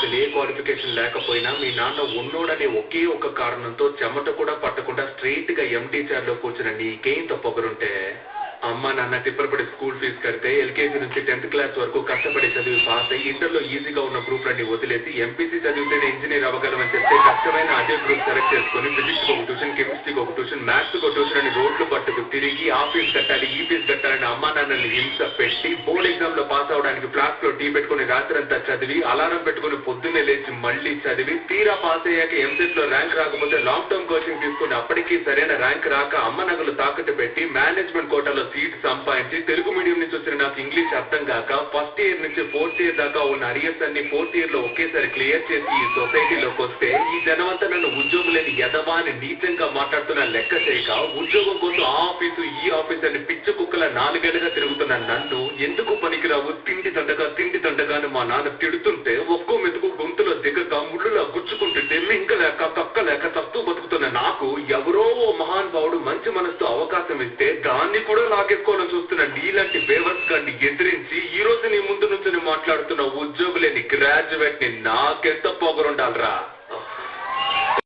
అసలు ఏ క్వాలిఫికేషన్ లేకపోయినా మీ నాన్న ఉన్నోడనే ఒకే ఒక కారణంతో చెమట కూడా పట్టకుండా స్ట్రైట్ గా ఎంటీచర్ లో కూర్చున్న నీకేంత పొగరుంటే అమ్మ నాన్న తిప్పలపడి స్కూల్ ఫీజు కడితే ఎల్కేజీ నుంచి 10th క్లాస్ వరకు కష్టపడి చదివి పాస్ అయ్యి ఇంటర్లో ఈజీగా ఉన్న గ్రూప్ అన్ని వదిలేసి ఎంపీసీ చదివితేనే ఇంజనీర్ అవ్వగలమని చెప్తే కష్టమైన అదే గ్రూప్ సెలెక్ట్ చేసుకుని ఫిజిక్స్ ఒక ట్యూషన్, కెమిస్ట్రీకి ఒక ట్యూషన్, మ్యాథ్స్ ఒక ట్యూషన్ అని రోడ్లు పట్టుకు తిరిగి ఆ ఫీజు కట్టాలి ఈ ఫీజు కట్టాలని అమ్మా నాన్నల్ని హింస పెట్టి బోర్డ్ ఎగ్జామ్ లో పాస్ అవడానికి ఫ్లాస్క్ లో టీ పెట్టుకుని రాత్రంతా చదివి అలారం పెట్టుకుని పొద్దున్నే లేచి మళ్లీ చదివి తీరా పాస్ అయ్యాక ఎంసెట్ లో ర్యాంక్ రాకపోతే లాంగ్ టర్మ్ కోచింగ్ తీసుకుని అప్పటికీ సరైన ర్యాంక్ రాక అమ్మ నగలు తాకట్టు పెట్టి మేనేజ్మెంట్ కోటాలో సీట్ సంపాదించి తెలుగు మీడియం నుంచి వచ్చిన నాకు ఇంగ్లీష్ అర్థం కాక ఫస్ట్ ఇయర్ నుంచి 4th ఇయర్ దాకా ఉన్న అరియర్స్ అన్ని 4th ఇయర్ లో ఒకేసారి క్లియర్ చేసి ఈ సొసైటీలోకి వస్తే ఈ జనమంతా నన్ను ఉద్యోగం లేని యదవా అని నీచంగా మాట్లాడుతున్న లెక్క చేయక ఉద్యోగం కోసం ఆ ఆఫీసు ఈ ఆఫీస్ అని పిచ్చి కుక్కల 4 ఏళ్లుగా తిరుగుతున్న నన్ను ఎందుకు పనికిరావు తిండి తండగా అని మా నాన్న తిడుతుంటే ఒక్కో మెతుకు గొంతులో దిగక ముళ్ళులా గుచ్చుకుంటుంటే మింగలేక కక్కలేక తస్తూ బతుకుతున్న నాకు ఎవరో ఓ మహానుభావుడు మంచి మనసుతో అవకాశం ఇస్తే దాన్ని కూడా లాగేసుకోవాలని చూస్తున్న నీలాంటి బేవర్స్ గాన్ని ఎదిరించి ఈ రోజు నీ ముందు నుంచి మాట్లాడుతున్న ఉద్యోగులేని గ్రాడ్యుయేట్ ని నాకెంత పొగరుండాలరా.